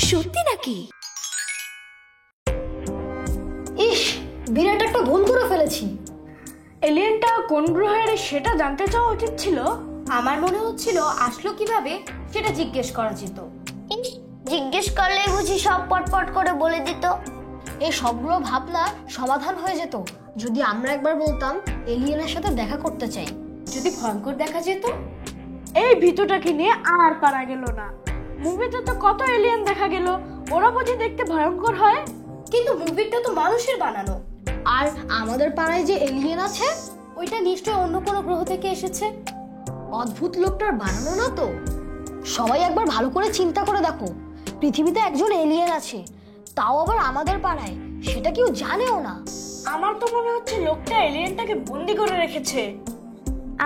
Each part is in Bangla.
সত্যি নাকি? ইস, বিরাট একটা ভুল করে ফেলেছি। এলিয়েনটা কোন গ্রহের সেটা জানতে চাওয়া উচিত ছিল। আমার মনে হচ্ছিল আসলো কিভাবে সেটা জিজ্ঞেস করা যেত। জিজ্ঞেস করলেই বুঝি সব পটপট করে বলে দিত। এই সবগুলো ভাবনা সমাধান হয়ে যেত যদি আমরা একবার বলতাম এলিয়েনের সাথে দেখা করতে চাই। যদি ভয়ঙ্কর দেখা যেত। এই ভীতুটাকে নিয়ে আর পারা গেল না। মুভিতে তো কত এলিয়েন দেখা গেল, ওরা বুঝি দেখতে ভয়ঙ্কর হয়। কিন্তু মুভিটা তো মানুষের বানানো। আর আমাদের পাড়ায় যে এলিয়েন আছে ওইটা নিশ্চয় অন্য কোনো গ্রহ থেকে এসেছে। অদ্ভুত লোকটার বানানো না তো। সবাই একবার ভালো করে চিন্তা করে দেখো, পৃথিবীতে একজন এলিয়েন আছে, তাও আবার আমাদের পাড়ায়। সেটা কেউ জানেও না। আমার তো মনে হচ্ছে লোকটা এলিয়েনটাকে বন্দি করে রেখেছে।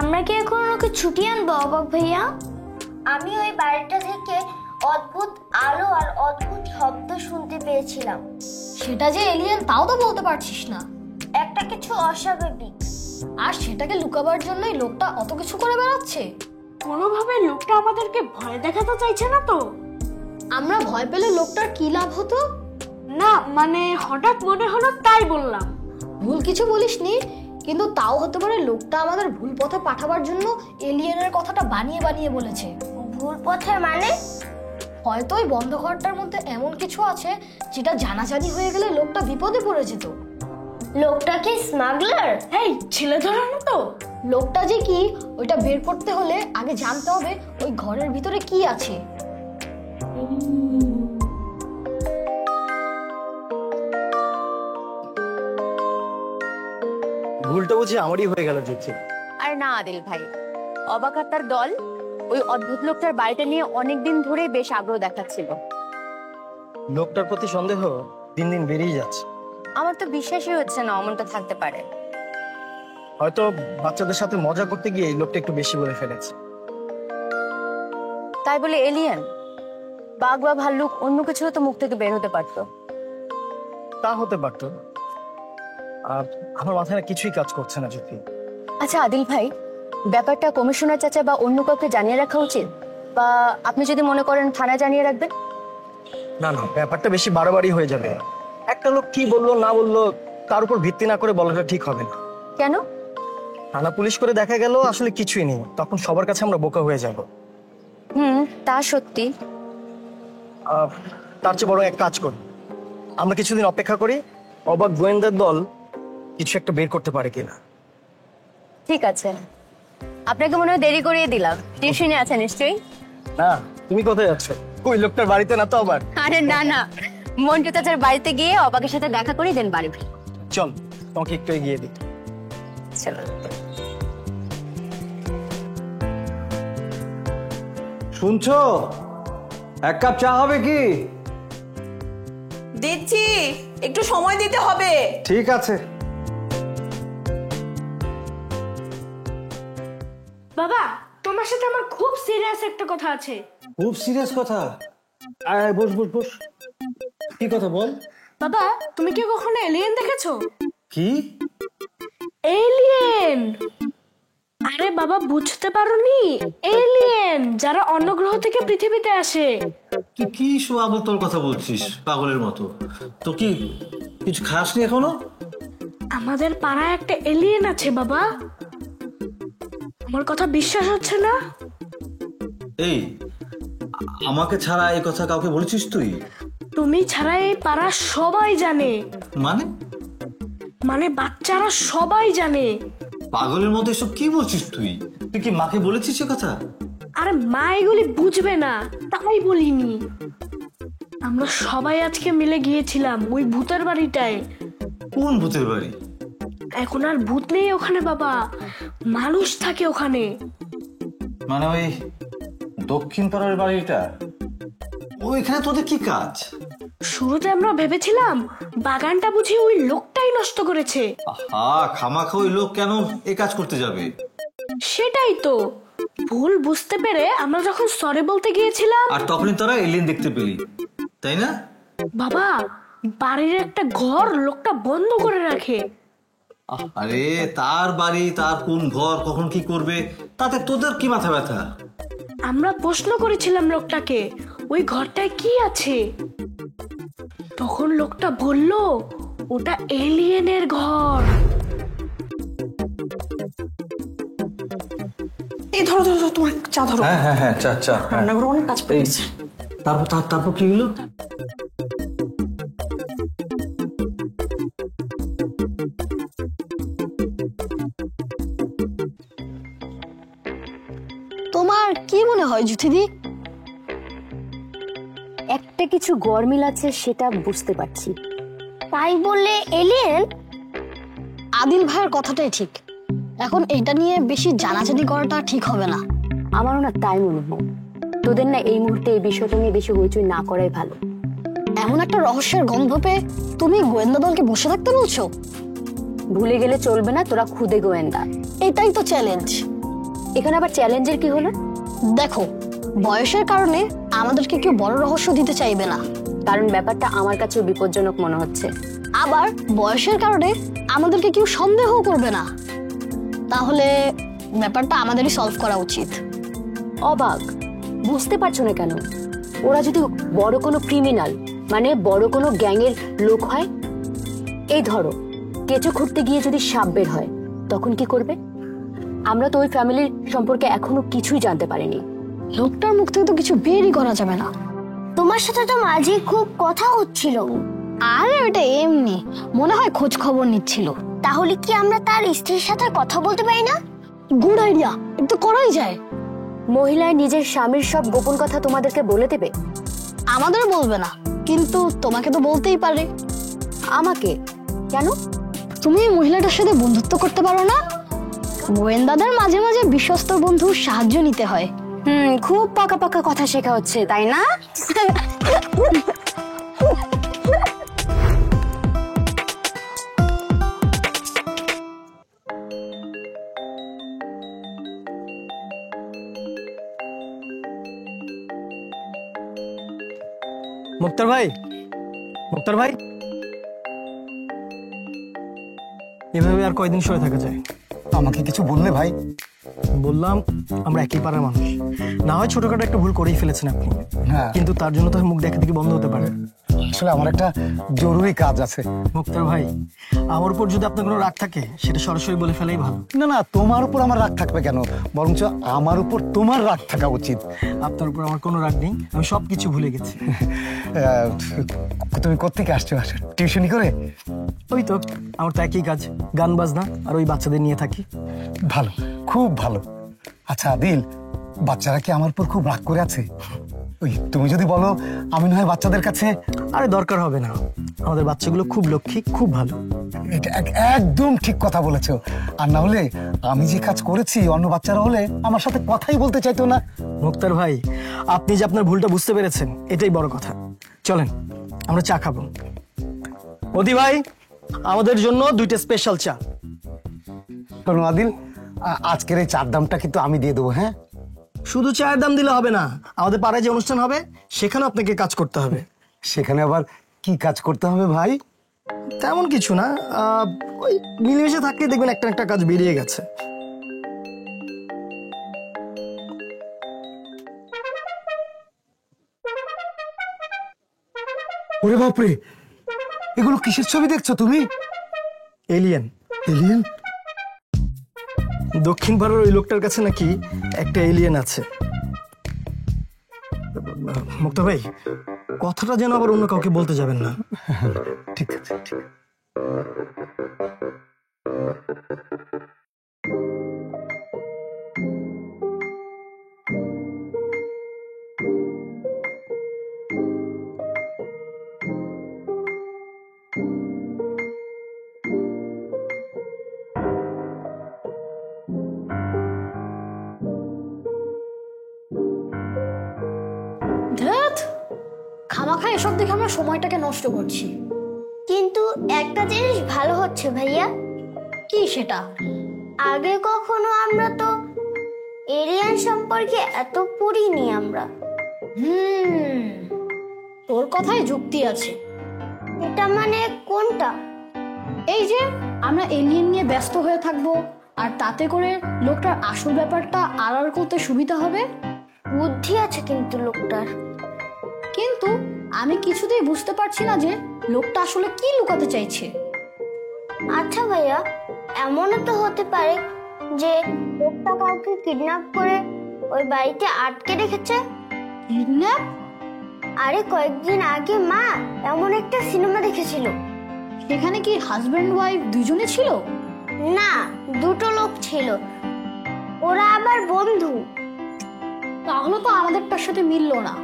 আমরা কি এখন ওকে ছুটিয়ে আনবো অবাক ভাইয়া? আমি ওই বাড়িটা থেকে অদ্ভুত আলো আর অদ্ভুত শব্দ শুনতে পেয়েছিলাম। সেটা যে এলিয়েন তাও তো বলতে পারছিস না। একটা কিছু অস্বাভাবিক। আর সেটাকে লুকাবার জন্যই লোকটা অত কিছু করে বেড়াচ্ছে। কোনোভাবে লোকটা আমাদেরকে ভয় দেখাতে চাইছে না তো? আমরা ভয় পেলে লোকটার কি লাভ হতো? না মানে হঠাৎ মনে হলো তাই বললাম। ভুল কিছু বলিসনি, কিন্তু তাও হতে পারে লোকটা আমাদের ভুল পথে পাঠাবার জন্য এলিয়েনের কথাটা বানিয়ে বানিয়ে বলেছে। ভুল পথে মানে? হয়তো ওই বন্ধ ঘরটার মধ্যে এমন কিছু আছে যেটা জানাজানি হয়ে গেলে লোকটা বিপদে পড়ে যেত। লোকটা কি স্মাগলার? এই ছেলে ধরানো তো। লোকটা যে কি ওইটা বের করতে হলে আগে জানতে হবে ওই ঘরের ভিতরে কি আছে। ভুলটা বুঝি আমারই হয়ে গেল জ্যোতি। আর না আদিল ভাই, অবাক আর তার দল ওই অদ্ভুত লোকটার বাড়িটা নিয়ে অনেকদিন ধরেই বেশ আগ্রহ দেখাচ্ছিল। লোকটার প্রতি সন্দেহ দিন দিন বেড়েই যাচ্ছে। আমার তো বিশ্বাসই হচ্ছে না অমনটা থাকতে পারে। হয়তো বাচ্চাদের সাথে মজা করতে গিয়ে এই লোকটা একটু বেশি বলে ফেলেছে। তাই বলে এলিয়েন, বাঘ বা ভাল্লুক অন্য কিছু তো মুখ থেকে বের হতে পারতো। তা হতে পারতো। আর আমার মাথায় না কিছুই কাজ করছে না জ্যোতি। আচ্ছা আদিল ভাই, ব্যাপারটা কমিশনার চাচা বা অন্য কাউকে জানিয়ে রাখা উচিত, বা আপনি যদি মনে করেন থানায় জানিয়ে রাখবেন। না না, ব্যাপারটা বেশি বাড়াবাড়ি হয়ে যাবে। একটা লোক কি বললো না বললো তার উপর ভিত্তি না করে বলাটা ঠিক হবে না। কেন? থানা পুলিশ করে দেখা গেল আসলে কিছুই নেই, তখন সবার কাছে আমরা বোকা হয়ে যাব। তা সত্যি। তার চেয়ে বড় এক কাজ করি, আমরা কিছুদিন অপেক্ষা করি, অবাক গোয়েন্দার দল কিছু একটা বের করতে পারে কিনা। ঠিক আছে, আপনাকে মনে হয় দেরি করিয়ে দিলাম। টিউশনে আছে নিশ্চয়ই? না, তুমি কোথায় যাচ্ছ? ওই লোকটার বাড়িতে না তো আবার? আরে না না, মন্টু চাচার বাড়িতে গিয়ে অবাকের সাথে দেখা করে দেন বাড়ি ফিরে। চল তোমাকে একটু এগিয়ে দিই। চলো। শুনছো? এক কাপ চা হবে কি? দিচ্ছি, একটু সময় দিতে হবে। ঠিক আছে। বাবা, তোমার সাথে আমার খুব সিরিয়াস একটা কথা আছে। খুব সিরিয়াস কথা? আয় বস বস বস। কি কথা বল। বাবা, তুমি কি কখনো এলিয়েন দেখেছো? কি? এলিয়েন? আরে বাবা, বুঝতে পারোনি? এলিয়েন যারা অন্য গ্রহ থেকে পৃথিবীতে আসে। তুই কি সব আবল কথা বলছিস পাগলের মতো? তো কি কিছু খাসনি এখনো? আমাদের পাড়ায় একটা এলিয়েন আছে বাবা। আমার কথা বিশ্বাস হচ্ছে না? এই, আমাকে ছাড়া এই কথা কাউকে বলেছিস তুই? তুমি ছাড়া এই পাড়া সবাই জানে। মানে? মানে বাচ্চারা সবাই জানে। পাগলের মতো এসব কি বলছিস তুই? তুই কি মাকে বলেছিস এ কথা? আরে মা এগুলি বুঝবে না, তাই বলিনি। আমরা সবাই আজকে মিলে গিয়েছিলাম ওই ভূতের বাড়িটায়। কোন ভূতের বাড়ি? এখন আর ভূত নেই ওখানে বাবা, মানুষ থাকে ওখানে। মানে ওই দক্ষিণ পাড়ার বাড়িটা? ওইখানে তোদের কি কাজ? শুরুতে আমরা ভেবেছিলাম বাগানটা বুঝি ওই লোকটাই নষ্ট করেছে। আহা, খামাখা ওই লোক কেন এ কাজ করতে যাবে? সেটাই তো, ভুল বুঝতে পেরে আমরা যখন সরি বলতে গিয়েছিলাম, আর তখনই তোরা এলিয়েন দেখতে পেলি, তাই না? বাবা বাড়ির একটা ঘর লোকটা বন্ধ করে রাখে। আরে তার বাড়ি, তার কোন ঘর, কখন কি করবে, তাতে তোদের কি মাথা ব্যথা? আমরা প্রশ্ন করেছিলাম লোকটাকে, ওই ঘরটায় কি আছে। তখন লোকটা বলল ওটা এলিয়েনের ঘর। এই ধরো ধরো ধরো, তোমার চা ধরো। হ্যাঁ হ্যাঁ হ্যাঁ, চা চা, হ্যাঁ। রান্নাঘরে অনেক কাজ পড়ে গেছে। তারপর কি হলো? তোমার কি মনে হয় জ্যোতিদি? একটা কিছু গরমিল আছে সেটা বুঝতে পারছি। তাই বললে এলিয়েন? আদিল ভাইয়ের কথাটাই ঠিক। এখন এটা নিয়ে বেশি জানাজানি করাটা ঠিক হবে না। আমারও না তাই মনে হয়। তোদের না এই মুহূর্তে এই বিষয়টা নিয়ে বেশি হইচই না করাই ভালো। এমন একটা রহস্যের গন্ধ পেয়ে তুমি গোয়েন্দা দলকে বসে থাকতে বলছো? ভুলে গেলে চলবে না, তোরা খুদে গোয়েন্দা। এটাই তো চ্যালেঞ্জ। এখানে আবার চ্যালেঞ্জের কি হলো? দেখো, বয়সের কারণে আমাদেরকে কেউ বড় রহস্য দিতে চাইবে না, কারণ ব্যাপারটা আমার কাছেও বিপজ্জনক মনে হচ্ছে। আবার বয়সের কারণে আমাদেরকে কেউ সন্দেহ করবে না। তাহলে ব্যাপারটা আমাদেরই সলভ করা উচিত। অবাক, বুঝতে পারছো না কেন? ওরা যদি বড় কোনো ক্রিমিনাল মানে বড় কোনো গ্যাংয়ের লোক হয়, এই ধরো কেঁচো খুঁড়তে গিয়ে যদি সাপ বের হয়, তখন কি করবে? আমরা তো ওই ফ্যামিলির সম্পর্কে এখনো কিছুই জানতে পারিনি। লোকটার মুখ থেকে তো কিছু বেরই করা যাবে না। তোমার সাথে তো মাঝে খুব কথা হচ্ছিল। আরে ওটা এমনি, মনে হয় খোঁজ খবর নিচ্ছিল। তাহলে কি আমরা তার স্ত্রীর সাথে কথা বলতে পারি না? গুড আইডিয়া, এটা তো করাই যায়। মহিলায় নিজের স্বামীর সব গোপন কথা তোমাদেরকে বলে দেবে? আমাদের বলবে না, কিন্তু তোমাকে তো বলতেই পারে। আমাকে কেন? তুমি এই মহিলাটার সাথে বন্ধুত্ব করতে পারো না? গোয়েন্দাদের মাঝে মাঝে বিশ্বস্ত বন্ধুর সাহায্য নিতে হয়। খুব পাকা পাকা কথা শেখা হচ্ছে, তাই না? মুক্তার ভাই, মুক্তার ভাই, এভাবে আর কয়দিন সরে থাকা যায়? আমাকে কিছু বললে ভাই? বললাম আমরা একই পাড়ার মানুষ, না হয় ছোটখাটো একটা ভুল করেই ফেলেছেন আপনি, হ্যাঁ। কিন্তু তার জন্য তো আর মুখ দেখা থেকে বন্ধ হতে পারে। আসলে আমার একটা জরুরি কাজ আছে। মুক্তার ভাই, আমার উপর যদি আপনার কোনো রাগ থাকে সেটা সরাসরি বলে ফেলাই ভালো। না না, তোমার উপর আমার রাগ থাকবে কেন? বরঞ্চ আমার উপর তোমার রাগ থাকা উচিত। আপনার উপর আমার কোনো রাগ নেই, আমি সবকিছু ভুলে গেছি। তুমি কোত্থেকে আসছো? টিউশনি করে? ওই তো, আমার তো একই কাজ, গান বাজনা আর ওই বাচ্চাদের নিয়ে থাকি। ভালো, খুব ভালো। আচ্ছা আদিল, বাচ্চারা কি আমার উপর খুব রাগ করে আছে? ওই তুমি যদি বলো আমি না হয় বাচ্চাদের কাছে। আরে দরকার হবে না, আমাদের বাচ্চাগুলো খুব লক্ষ্মী, খুব ভালো। এটা একদম ঠিক কথা বলেছো। আর না হলে আমি যে কাজ করেছি অন্য বাচ্চারা হলে আমার সাথে কথাই বলতে চাইতো না। মুক্তার ভাই, আপনি যে আপনার ভুলটা বুঝতে পেরেছেন এটাই বড় কথা। চলেন আমরা চা খাবো। মোদি ভাই, আমাদের জন্য 2টা স্পেশাল চা। শোনো আদিল, আজকের এই চার দামটা কিন্তু আমি দিয়ে দেবো। হ্যাঁ, শুধু চায়ের দাম দিলে হবে না, আমাদের পাড়ায় যে অনুষ্ঠান হবে সেখানে আপনাকে কাজ করতে হবে। সেখানে আবার কি কাজ করতে হবে ভাই? তেমন কিছু না, ওই মিলেমিশে থাকলে দেখবেন একটা একটা কাজ বেরিয়ে গেছে। ওরে বাপরে, এগুলো কিসের ছবি দেখছো তুমি? এলিয়েন। এলিয়েন? দক্ষিণ পাড়ার ওই লোকটার কাছে নাকি একটা এলিয়েন আছে। মুক্তা ভাই, কথাটা যেন আবার অন্য কাউকে বলতে যাবেন না। ঠিক আছে, ঠিক আছে। ধ্যাৎ, খামাখা এসব দেখে আমরা সময়টাকে নষ্ট করছি। কিন্তু একটা জিনিস ভালো হচ্ছে ভাইয়া। কি সেটা? আগে কখনো আমরা তো এলিয়েন সম্পর্কে এত পড়িনি আমরা। তোর কথায় যুক্তি আছে। এটা মানে কোনটা? এই যে আমরা এলিয়েন নিয়ে ব্যস্ত হয়ে থাকবো, আর তাতে করে লোকটার আসল ব্যাপারটা আড়াল করতে সুবিধা হবে। বুদ্ধি আছে কিন্তু লোকটার। কিন্তু আমি কিছুতেই বুঝতে পারছি না যে লোকটা আসলে কি লুকাতে চাইছে। আচ্ছা ভাইয়া, এমনও তো হতে পারে যে লোকটা কাউকে কিডন্যাপ করে ওই বাড়িতে আটকে রেখেছে। কিডন্যাপ? আরে কয়েকদিন আগে মা এমন একটা সিনেমা দেখেছিল। সেখানে কি হাজবেন্ড ওয়াইফ দুজনে ছিল? না, দুটো লোক ছিল, ওরা আবার বন্ধু। তাহলে তো আমাদেরটার সাথে মিললো না।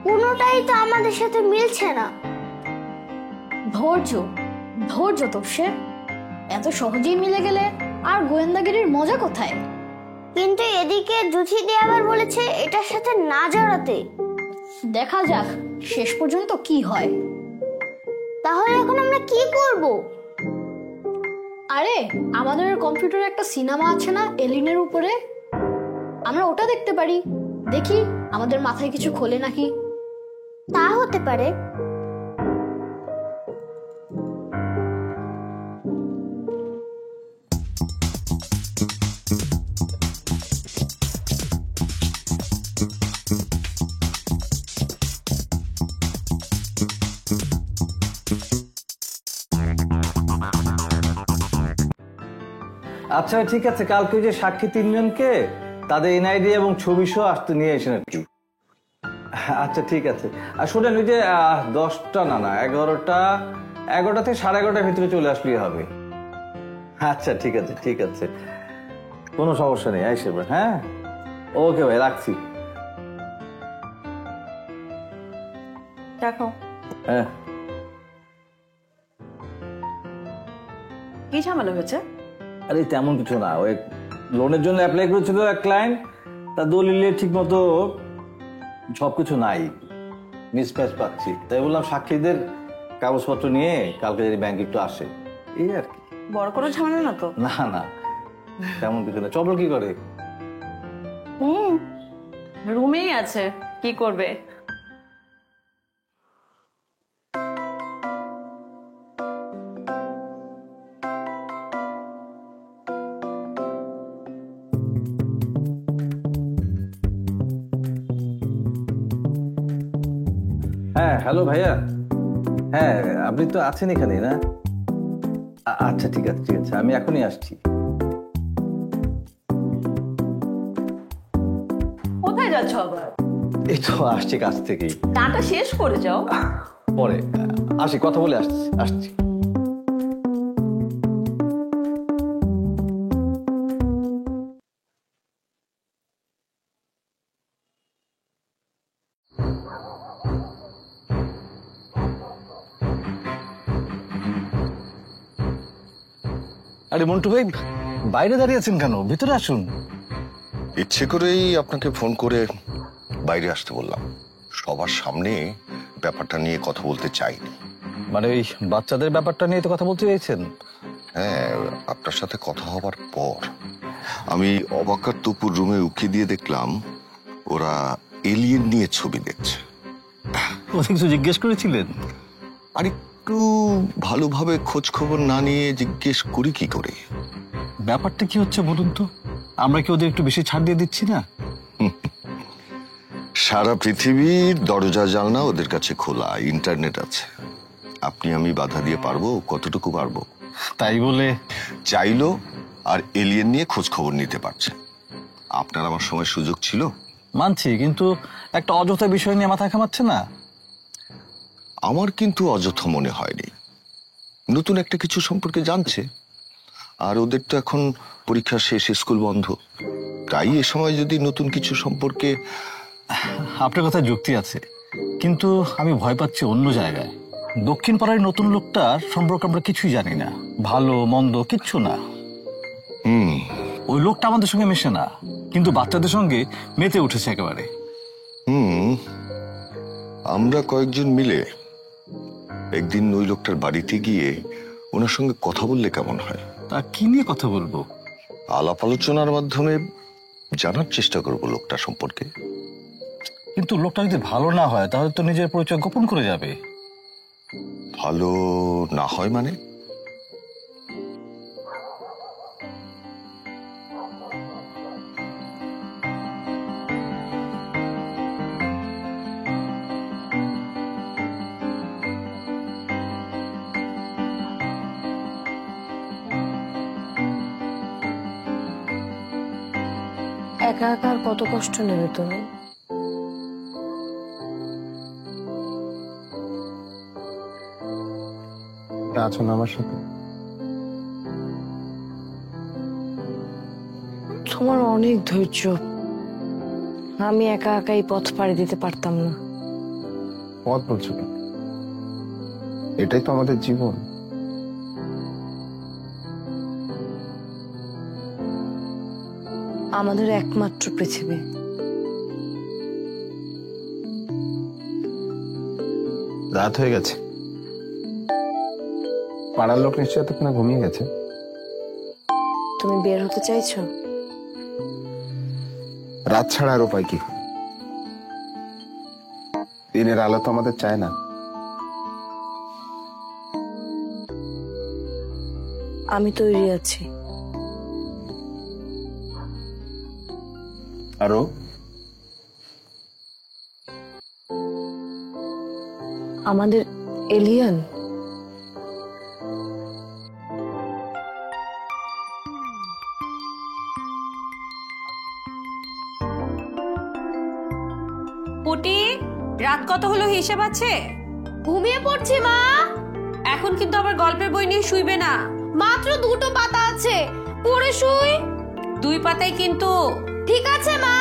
কোনোটাই তো আমাদের সাথে মিলছে না। ধৈর্য ধৈর্য তো সে এত সহজেই মিলে গেলে আর গোয়েন্দাগিরির মজা কোথায়? কিন্তু এদিকে জুথি দিয়ে আবার বলেছে এটার সাথে না জড়াতে। দেখা যাক শেষ পর্যন্ত কি হয়। তাহলে এখন আমরা কি করব? আরে আমাদের কম্পিউটারে একটা সিনেমা আছে না এলিনের উপরে, আমরা ওটা দেখতে পারি। দেখি আমাদের মাথায় কিছু খোলে নাকি। তা হতে পারে। আচ্ছা ঠিক আছে, কালকে যে সাক্ষী তিনজনকে তাদের এনআইডি এবং ছবি সহ আসতে নিয়ে এসেন একটু। আচ্ছা ঠিক আছে। আর শোনেন, ওই যে 10টা না 11টা থেকে 11:30 ভিতরে চলে আসলেই হবে। আচ্ছা ঠিক আছে ঠিক আছে, কোনো সমস্যা নেই, আসবে। হ্যাঁ ওকে ভাই, রাখছি। দেখো হ্যাঁ, কি ঝামেলা হয়েছে? আরে তেমন কিছু না, ওই লোনের জন্য অ্যাপ্লাই করেছিল এক ক্লায়েন্ট, তা দলিলে ঠিক মতো সবকিছু নাই, মিসম্যাচ পাচ্ছি, তাই বললাম সাক্ষীদের কাগজপত্র নিয়ে কালকে যদি ব্যাংক একটু আসে, এই আর কি। বড় কোনো ঝামেলা না তো? না না তেমন কিছু না। চবল কি করে? রুমেই আছে, কি করবে? হ্যাঁ হ্যালো ভাইয়া, হ্যাঁ আপনি তো আছেন এখানে না? আচ্ছা ঠিক আছে ঠিক আছে, আমি এখনই আসছি। কোথায় যাচ্ছ আবার? এই তো আসছি কাছ থেকেই। গানটা শেষ করে যাও। পরে আসি, কথা বলে আসছি আসছি। আরে মন্টু ভাই, বাইরে দাঁড়িয়ে আছেন কেন? ভিতরে আসুন। ইচ্ছে করেই আপনাকে ফোন করে বাইরে আসতে বললাম। সবার সামনে ব্যাপারটা নিয়ে কথা বলতে চাইনি। মানে ওই বাচ্চাদের ব্যাপারটা নিয়ে তো কথা বলতে চাইছেন? হ্যাঁ, আপনার সাথে কথা হবার পর আমি অবাকার তপুর রুমে উকি দিয়ে দেখলাম ওরা এলিয়েন নিয়ে ছবি দেখছে। ওদের কিছু জিজ্ঞেস করেছিলেন? আর একটু ভালোভাবে খোঁজ খবর না নিয়ে জিজ্ঞেস করি কি করে? ব্যাপারটা কি হচ্ছে বলুন তো, আমরা কি ওদের একটু বেশি ছাড় দিয়ে দিচ্ছি না? সারা পৃথিবীর দরজা জানলা ওদের কাছে খোলা, ইন্টারনেট আছে। আপনি আমি বাধা দিয়ে পারবো? কতটুকু পারবো? তাই বলে চাইলো আর এলিয়েন নিয়ে খোঁজ খবর নিতে পারছে। আপনার আমার সময় সুযোগ ছিল? মানছি, কিন্তু একটা অযথা বিষয় নিয়ে মাথা ঘামাচ্ছে না? আমার কিন্তু অযথা মনে হয়নি। নতুন একটা কিছু সম্পর্কে জানছে, আর ওদের তো এখন পরীক্ষা শেষ, স্কুল বন্ধ, তাই এ সময় যদি নতুন কিছু সম্পর্কে। আপনার কথা যুক্তি আছে, কিন্তু আমি ভয় পাচ্ছি অন্য জায়গায়। দক্ষিণ পাড়ার নতুন লোকটার সম্পর্কে আমরা কিছুই জানি না, ভালো মন্দ কিচ্ছু না। ওই লোকটা আমাদের সঙ্গে মেশে না, কিন্তু বাচ্চাদের সঙ্গে মেতে উঠেছে একেবারে। আমরা কয়েকজন মিলে একদিন ওই লোকটার বাড়িতে গিয়ে ওনার সঙ্গে কথা বললে কেমন হয়? তা কি নিয়ে কথা বলবো? আলাপ আলোচনার মাধ্যমে জানার চেষ্টা করব লোকটা সম্পর্কে। কিন্তু লোকটা যদি ভালো না হয় তাহলে তো নিজের পরিচয় গোপন করে যাবে। ভালো না হয় মানে? একা একা আর কত কষ্ট নেবে তুমি? আছো না আমার সাথে? তোমার অনেক ধৈর্য, আমি একা একা এই পথ পাড়ি দিতে পারতাম না। পথ বলছো কি? এটাই তো আমাদের জীবন। আমাদের একমাত্র পৃথিবী। রাত হয়ে গেছে, পাড়ার লোক নিশ্চয় এতক্ষণে ঘুমিয়ে গেছে। তুমি বের হতে চাইছো? রাত ছাড়া আর উপায় কি? দিনের আলো তো আমাদের চায় না। আমি তৈরি আছি। আরো আমাদের এলিয়ান পুটি, রাত কত হলো হিসেব আছে? ঘুমিয়ে পড়ছি মা। এখন কিন্তু আবার গল্পের বই নিয়ে শুইবে না। মাত্র 2টো পাতা আছে, পড়ে শুই। 2 পাতাই কিন্তু। ঠিক আছে মা।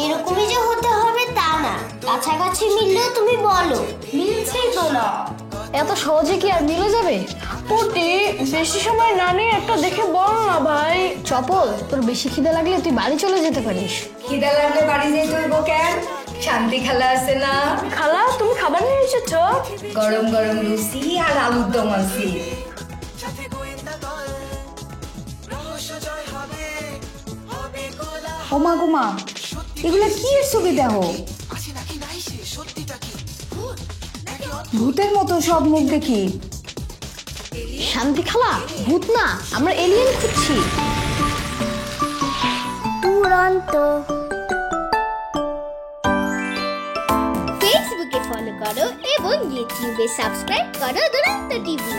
এরকমই যে হতে হবে তা না, কাছাকাছি মিললেও তুমি বলো। মিলছেই তো না। এত সহজে কি আর মিলে যাবে? পুটি, বেশি সময় না নিয়ে একটা দেখে বলো না ভাই। চপল, তোর বেশি খিদে লাগলে তুই বাড়ি চলে যেতে পারিস। খিদা লাগলে বাড়ি যেতে হইব কেন? শান্তি খালা আছে না? খালা, তুমি খাবার নিয়ে এসেছো? গরম গরম লুচি আর আলুর দম আছে। ওমা গোমা, এগুলা কি এর ছবি দেখো? ভূতের মতো সব মুখ দেখি। শান্তি খালা, ভূত না, আমরা এলিয়েন খুঁজছি। দুরন্ত। ফেসবুকে ফলো করো এবং ইউটিউবে সাবস্ক্রাইব করো দুরন্ত টিভি।